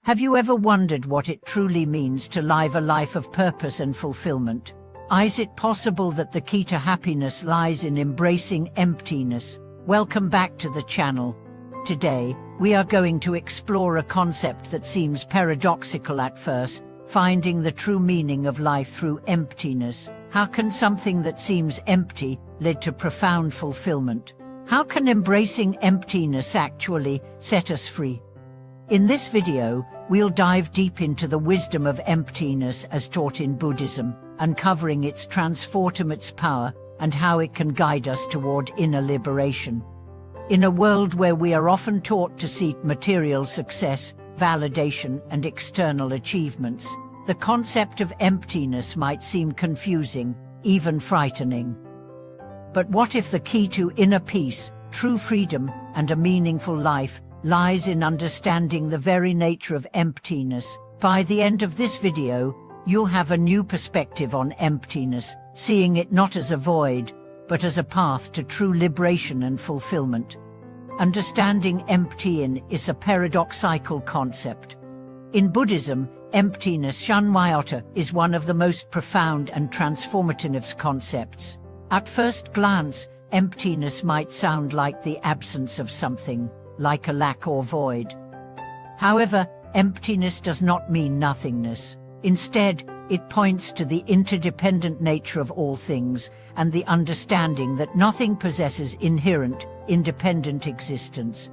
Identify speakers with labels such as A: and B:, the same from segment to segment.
A: Have you ever wondered what it truly means to live a life of purpose and fulfillment? Is it possible that the key to happiness lies in embracing emptiness? Welcome back to the channel. Today, we are going to explore a concept that seems paradoxical at first, finding the true meaning of life through emptiness. How can something that seems empty lead to profound fulfillment? How can embracing emptiness actually set us free? In this video, we'll dive deep into the wisdom of emptiness as taught in Buddhism, uncovering its transformative power and how it can guide us toward inner liberation. In a world where we are often taught to seek material success, validation, and external achievements, the concept of emptiness might seem confusing, even frightening. But what if the key to inner peace, true freedom, and a meaningful life lies in understanding the very nature of emptiness? By the end of this video, you'll have a new perspective on emptiness, seeing it not as a void, but as a path to true liberation and fulfillment. Understanding emptying is a paradoxical concept. In Buddhism, emptiness shunyata is one of the most profound and transformative concepts. At first glance, emptiness might sound like the absence of something, like a lack or void. However, emptiness does not mean nothingness. Instead, it points to the interdependent nature of all things and the understanding that nothing possesses inherent, independent existence.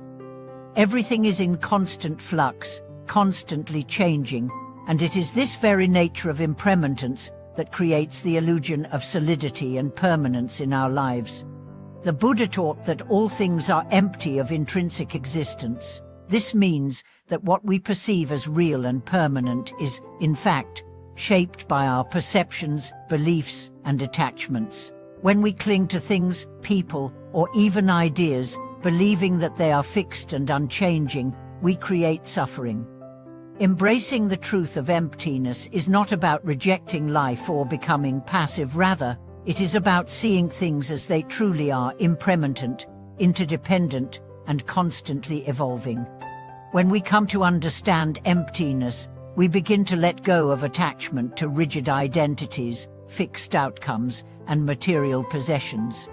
A: Everything is in constant flux, constantly changing, and it is this very nature of impermanence that creates the illusion of solidity and permanence in our lives. The Buddha taught that all things are empty of intrinsic existence. This means that what we perceive as real and permanent is, in fact, shaped by our perceptions, beliefs, and attachments. When we cling to things, people, or even ideas, believing that they are fixed and unchanging, we create suffering. Embracing the truth of emptiness is not about rejecting life or becoming passive. Rather, it is about seeing things as they truly are: impermanent, interdependent, and constantly evolving. When we come to understand emptiness, we begin to let go of attachment to rigid identities, fixed outcomes, and material possessions.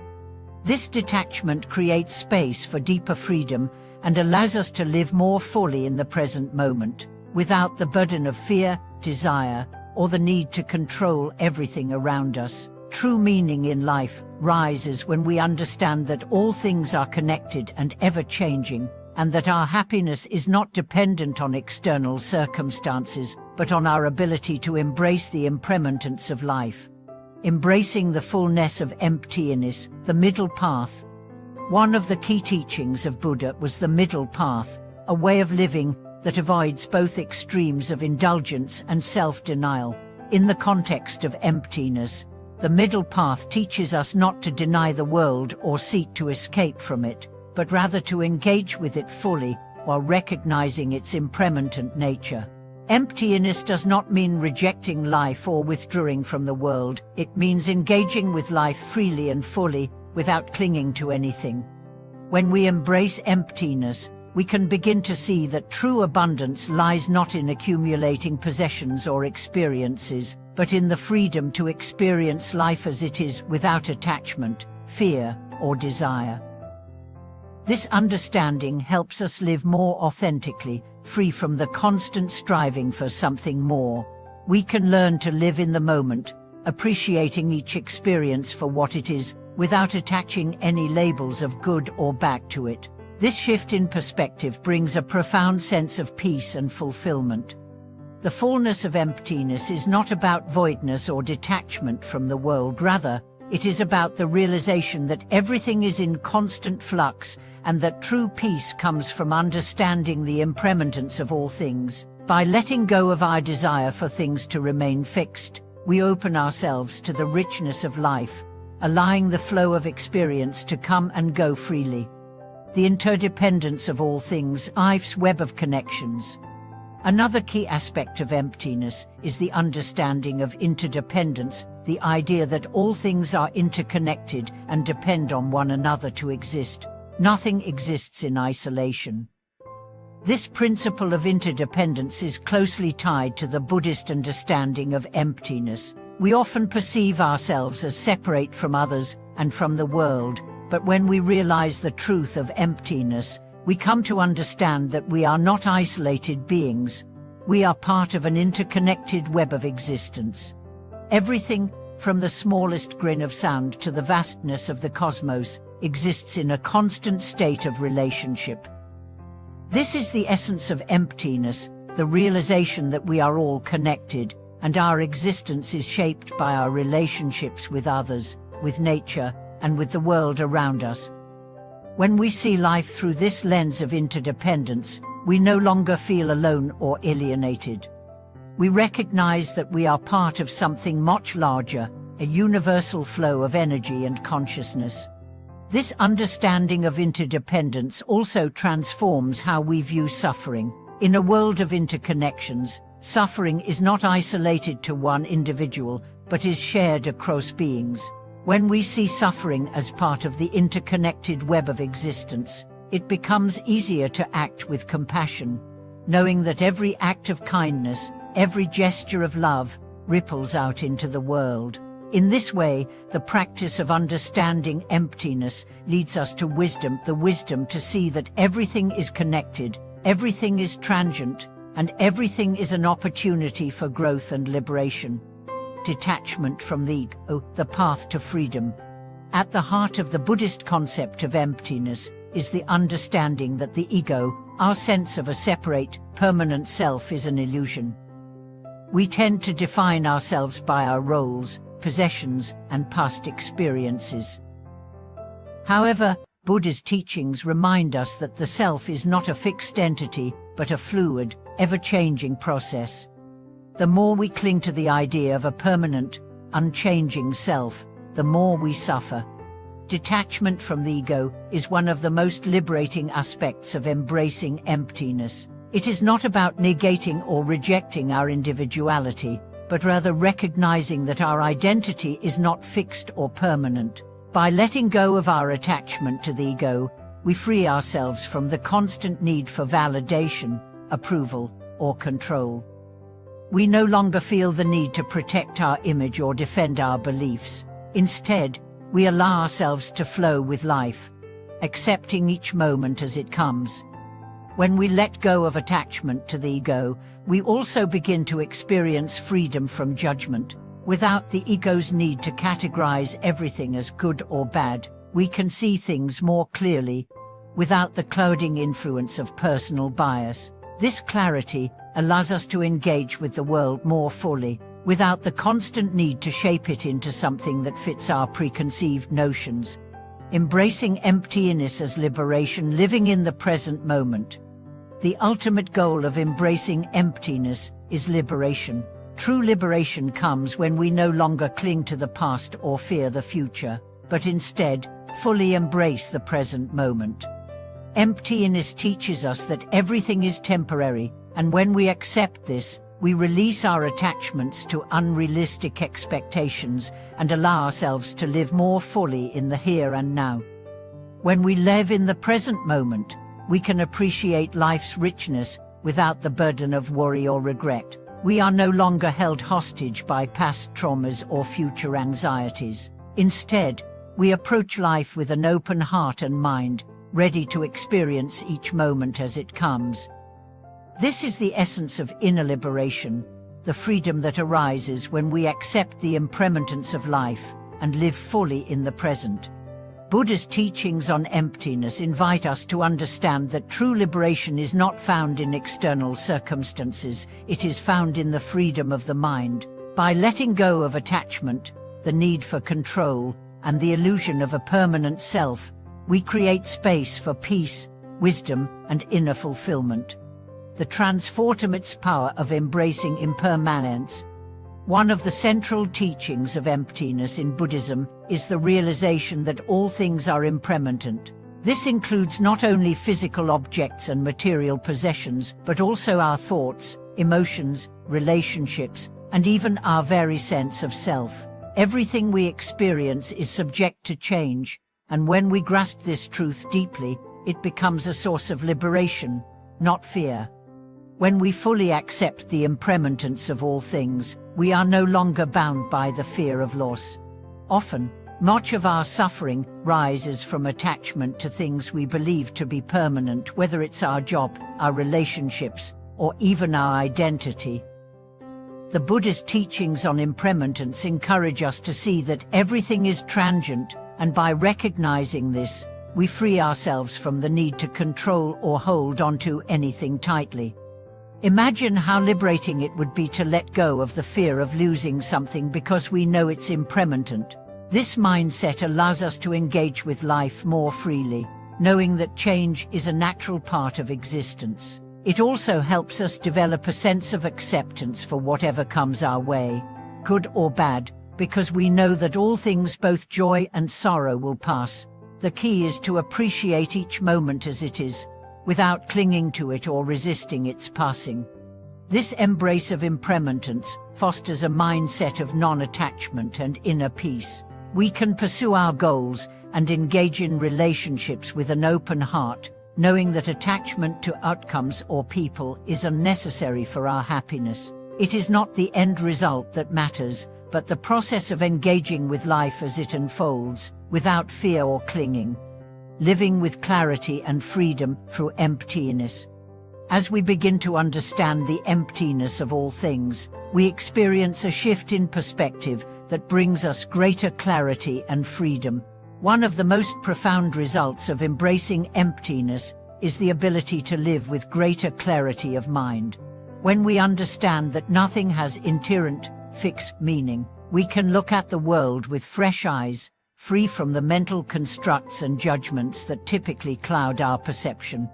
A: This detachment creates space for deeper freedom and allows us to live more fully in the present moment, without the burden of fear, desire, or the need to control everything around us. True meaning in life rises when we understand that all things are connected and ever-changing, and that our happiness is not dependent on external circumstances, but on our ability to embrace the impermanence of life. Embracing the fullness of emptiness, the middle path. One of the key teachings of Buddha was the middle path, a way of living that avoids both extremes of indulgence and self-denial. In the context of emptiness, the middle path teaches us not to deny the world or seek to escape from it, but rather to engage with it fully while recognizing its impermanent nature. Emptiness does not mean rejecting life or withdrawing from the world. It means engaging with life freely and fully, without clinging to anything. When we embrace emptiness, we can begin to see that true abundance lies not in accumulating possessions or experiences, but in the freedom to experience life as it is, without attachment, fear, or desire. This understanding helps us live more authentically, free from the constant striving for something more. We can learn to live in the moment, appreciating each experience for what it is, without attaching any labels of good or bad to it. This shift in perspective brings a profound sense of peace and fulfillment. The fullness of emptiness is not about voidness or detachment from the world. Rather, it is about the realization that everything is in constant flux, and that true peace comes from understanding the impermanence of all things. By letting go of our desire for things to remain fixed, we open ourselves to the richness of life, allowing the flow of experience to come and go freely. The interdependence of all things, life's web of connections. Another key aspect of emptiness is the understanding of interdependence, the idea that all things are interconnected and depend on one another to exist. Nothing exists in isolation. This principle of interdependence is closely tied to the Buddhist understanding of emptiness. We often perceive ourselves as separate from others and from the world, but when we realize the truth of emptiness, we come to understand that we are not isolated beings. We are part of an interconnected web of existence. Everything, from the smallest grain of sand to the vastness of the cosmos, exists in a constant state of relationship. This is the essence of emptiness, the realization that we are all connected, and our existence is shaped by our relationships with others, with nature, and with the world around us. When we see life through this lens of interdependence, we no longer feel alone or alienated. We recognize that we are part of something much larger, a universal flow of energy and consciousness. This understanding of interdependence also transforms how we view suffering. In a world of interconnections, suffering is not isolated to one individual, but is shared across beings. When we see suffering as part of the interconnected web of existence, it becomes easier to act with compassion, knowing that every act of kindness, every gesture of love, ripples out into the world. In this way, the practice of understanding emptiness leads us to wisdom, the wisdom to see that everything is connected, everything is transient, and everything is an opportunity for growth and liberation. Detachment from the ego, the path to freedom. At the heart of the Buddhist concept of emptiness is the understanding that the ego, our sense of a separate, permanent self, is an illusion. We tend to define ourselves by our roles, possessions, and past experiences. However, Buddha's teachings remind us that the self is not a fixed entity, but a fluid, ever-changing process. The more we cling to the idea of a permanent, unchanging self, the more we suffer. Detachment from the ego is one of the most liberating aspects of embracing emptiness. It is not about negating or rejecting our individuality, but rather recognizing that our identity is not fixed or permanent. By letting go of our attachment to the ego, we free ourselves from the constant need for validation, approval, or control. We no longer feel the need to protect our image or defend our beliefs. Instead, we allow ourselves to flow with life, accepting each moment as it comes. When we let go of attachment to the ego, we also begin to experience freedom from judgment. Without the ego's need to categorize everything as good or bad, we can see things more clearly, without the clouding influence of personal bias. This clarity allows us to engage with the world more fully, without the constant need to shape it into something that fits our preconceived notions. Embracing emptiness as liberation, living in the present moment. The ultimate goal of embracing emptiness is liberation. True liberation comes when we no longer cling to the past or fear the future, but instead, fully embrace the present moment. Emptiness teaches us that everything is temporary, and when we accept this, we release our attachments to unrealistic expectations and allow ourselves to live more fully in the here and now. When we live in the present moment, we can appreciate life's richness without the burden of worry or regret. We are no longer held hostage by past traumas or future anxieties. Instead, we approach life with an open heart and mind, ready to experience each moment as it comes. This is the essence of inner liberation, the freedom that arises when we accept the impermanence of life and live fully in the present. Buddha's teachings on emptiness invite us to understand that true liberation is not found in external circumstances, it is found in the freedom of the mind. By letting go of attachment, the need for control, and the illusion of a permanent self, we create space for peace, wisdom, and inner fulfillment. The transformative power of embracing impermanence. One of the central teachings of emptiness in Buddhism is the realization that all things are impermanent. This includes not only physical objects and material possessions, but also our thoughts, emotions, relationships, and even our very sense of self. Everything we experience is subject to change, and when we grasp this truth deeply, it becomes a source of liberation. not fear. When we fully accept the impermanence of all things, we are no longer bound by the fear of loss. Often, much of our suffering rises from attachment to things we believe to be permanent, whether it's our job, our relationships, or even our identity. The Buddhist teachings on impermanence encourage us to see that everything is transient, and by recognizing this, we free ourselves from the need to control or hold onto anything tightly. Imagine how liberating it would be to let go of the fear of losing something because we know it's impermanent. This mindset allows us to engage with life more freely, knowing that change is a natural part of existence. It also helps us develop a sense of acceptance for whatever comes our way, good or bad, because we know that all things, both joy and sorrow, will pass. The key is to appreciate each moment as it is, without clinging to it or resisting its passing. This embrace of impermanence fosters a mindset of non-attachment and inner peace. We can pursue our goals and engage in relationships with an open heart, knowing that attachment to outcomes or people is unnecessary for our happiness. It is not the end result that matters, but the process of engaging with life as it unfolds, without fear or clinging. Living with clarity and freedom through emptiness. As we begin to understand the emptiness of all things, we experience a shift in perspective that brings us greater clarity and freedom. One of the most profound results of embracing emptiness is the ability to live with greater clarity of mind. When we understand that nothing has inherent, fixed meaning, we can look at the world with fresh eyes, free from the mental constructs and judgments that typically cloud our perception.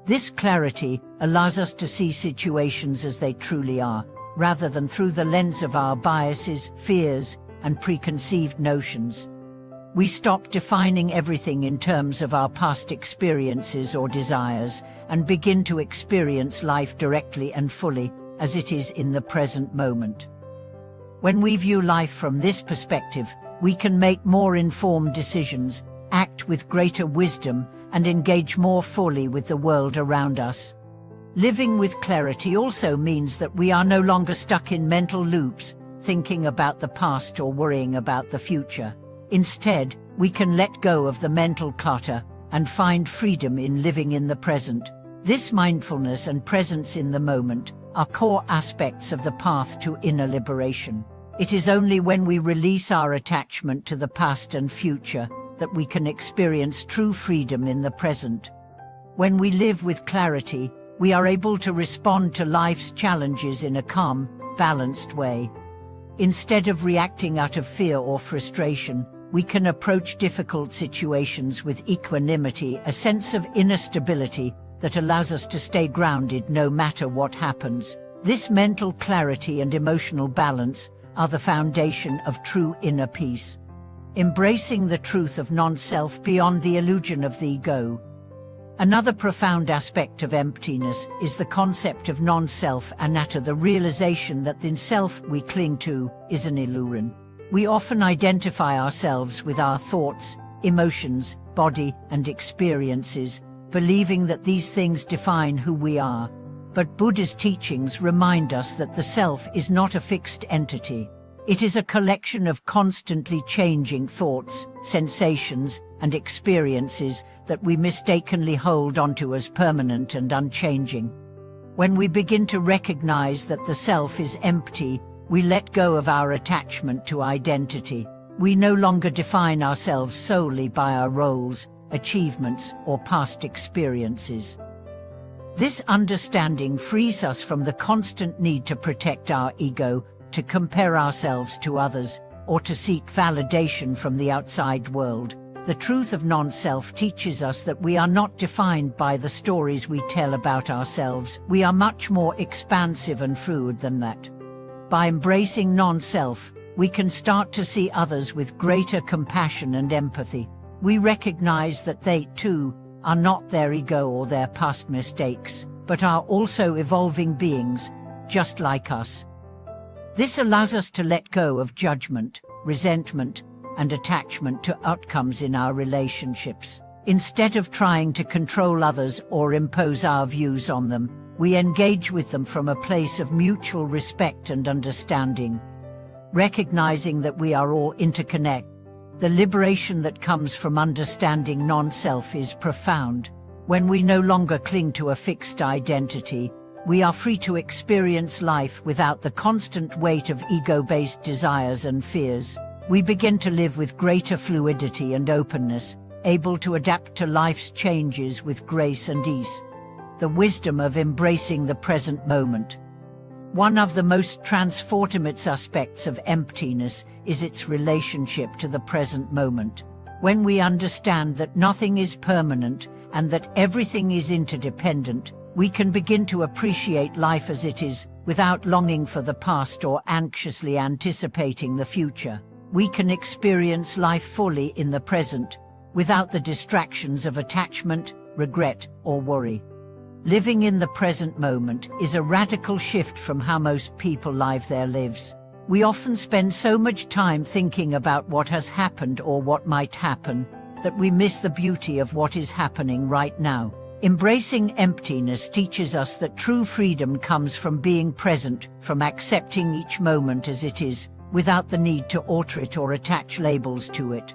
A: This clarity allows us to see situations as they truly are, rather than through the lens of our biases, fears, and preconceived notions. We stop defining everything in terms of our past experiences or desires, and begin to experience life directly and fully, as it is in the present moment. When we view life from this perspective, we can make more informed decisions, act with greater wisdom, and engage more fully with the world around us. Living with clarity also means that we are no longer stuck in mental loops, thinking about the past or worrying about the future. Instead, we can let go of the mental clutter and find freedom in living in the present. This mindfulness and presence in the moment are core aspects of the path to inner liberation. It is only when we release our attachment to the past and future that we can experience true freedom in the present. When we live with clarity, we are able to respond to life's challenges in a calm, balanced way. Instead of reacting out of fear or frustration, we can approach difficult situations with equanimity, a sense of inner stability that allows us to stay grounded no matter what happens. This mental clarity and emotional balance are the foundation of true inner peace. Embracing the truth of non-self beyond the illusion of the ego. Another profound aspect of emptiness is the concept of non-self, anatta, the realization that the self we cling to is an illusion. We often identify ourselves with our thoughts, emotions, body, and experiences, believing that these things define who we are. But Buddha's teachings remind us that the self is not a fixed entity. It is a collection of constantly changing thoughts, sensations, and experiences that we mistakenly hold onto as permanent and unchanging. When we begin to recognize that the self is empty, we let go of our attachment to identity. We no longer define ourselves solely by our roles, achievements, or past experiences. This understanding frees us from the constant need to protect our ego, to compare ourselves to others, or to seek validation from the outside world. The truth of non-self teaches us that we are not defined by the stories we tell about ourselves. We are much more expansive and fluid than that. By embracing non-self, we can start to see others with greater compassion and empathy. We recognize that they, too, are not their ego or their past mistakes, but are also evolving beings, just like us. This allows us to let go of judgment, resentment, and attachment to outcomes in our relationships. Instead of trying to control others or impose our views on them, we engage with them from a place of mutual respect and understanding. Recognizing that we are all interconnected, the liberation that comes from understanding non-self is profound. When we no longer cling to a fixed identity, we are free to experience life without the constant weight of ego-based desires and fears. We begin to live with greater fluidity and openness, able to adapt to life's changes with grace and ease. The wisdom of embracing the present moment. One of the most transformative aspects of emptiness is its relationship to the present moment. When we understand that nothing is permanent and that everything is interdependent, we can begin to appreciate life as it is, without longing for the past or anxiously anticipating the future. We can experience life fully in the present, without the distractions of attachment, regret, or worry. Living in the present moment is a radical shift from how most people live their lives. We often spend so much time thinking about what has happened or what might happen, that we miss the beauty of what is happening right now. Embracing emptiness teaches us that true freedom comes from being present, from accepting each moment as it is, without the need to alter it or attach labels to it.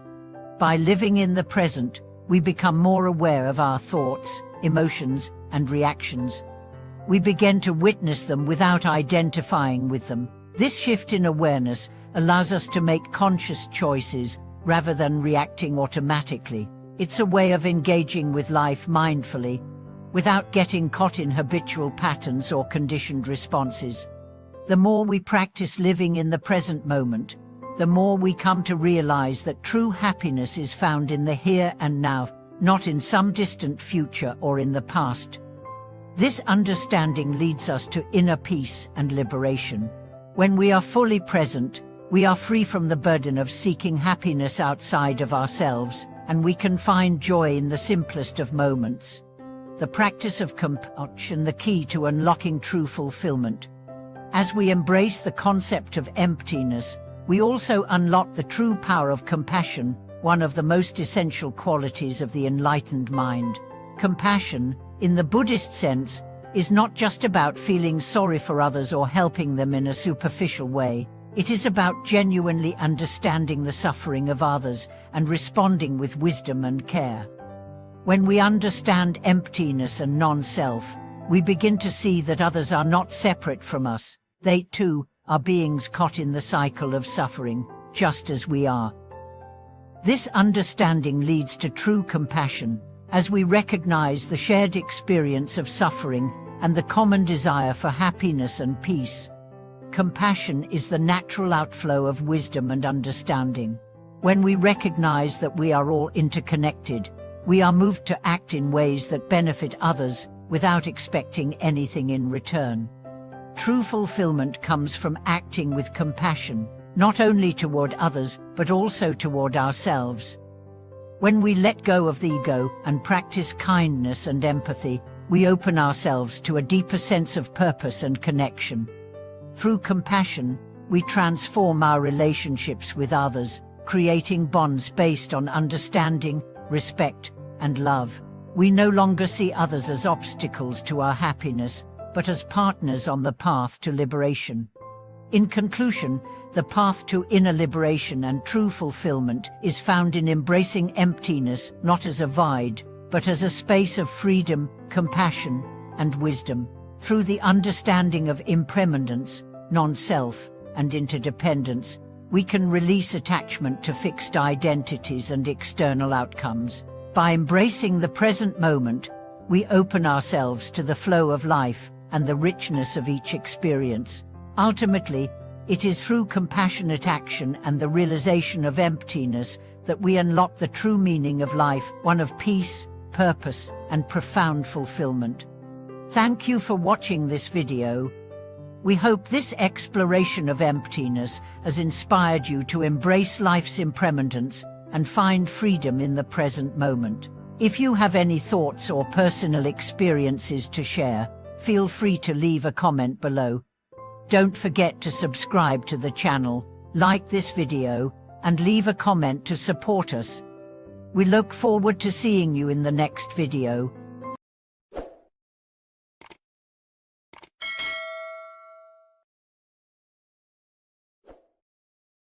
A: By living in the present, we become more aware of our thoughts, emotions, and reactions. We begin to witness them without identifying with them. This shift in awareness allows us to make conscious choices rather than reacting automatically. It's a way of engaging with life mindfully, without getting caught in habitual patterns or conditioned responses. The more we practice living in the present moment, the more we come to realize that true happiness is found in the here and now, not in some distant future or in the past. This understanding leads us to inner peace and liberation. When we are fully present, we are free from the burden of seeking happiness outside of ourselves, and we can find joy in the simplest of moments. The practice of compassion, the key to unlocking true fulfillment. As we embrace the concept of emptiness, we also unlock the true power of compassion, one of the most essential qualities of the enlightened mind. Compassion, in the Buddhist sense, is not just about feeling sorry for others or helping them in a superficial way. It is about genuinely understanding the suffering of others and responding with wisdom and care. When we understand emptiness and non-self, we begin to see that others are not separate from us. They, too, are beings caught in the cycle of suffering, just as we are. This understanding leads to true compassion, as we recognize the shared experience of suffering and the common desire for happiness and peace. Compassion is the natural outflow of wisdom and understanding. When we recognize that we are all interconnected, we are moved to act in ways that benefit others without expecting anything in return. True fulfillment comes from acting with compassion, not only toward others, but also toward ourselves. When we let go of the ego and practice kindness and empathy, we open ourselves to a deeper sense of purpose and connection. Through compassion, we transform our relationships with others, creating bonds based on understanding, respect, and love. We no longer see others as obstacles to our happiness, but as partners on the path to liberation. In conclusion, the path to inner liberation and true fulfillment is found in embracing emptiness not as a void, but as a space of freedom, compassion, and wisdom. Through the understanding of impermanence, non-self, and interdependence, we can release attachment to fixed identities and external outcomes. By embracing the present moment, we open ourselves to the flow of life and the richness of each experience. Ultimately, it is through compassionate action and the realization of emptiness that we unlock the true meaning of life, one of peace, purpose, and profound fulfillment. Thank you for watching this video. We hope this exploration of emptiness has inspired you to embrace life's impermanence and find freedom in the present moment. If you have any thoughts or personal experiences to share, feel free to leave a comment below. Don't forget to subscribe to the channel, like this video, and leave a comment to support us. We look forward to seeing you in the next video.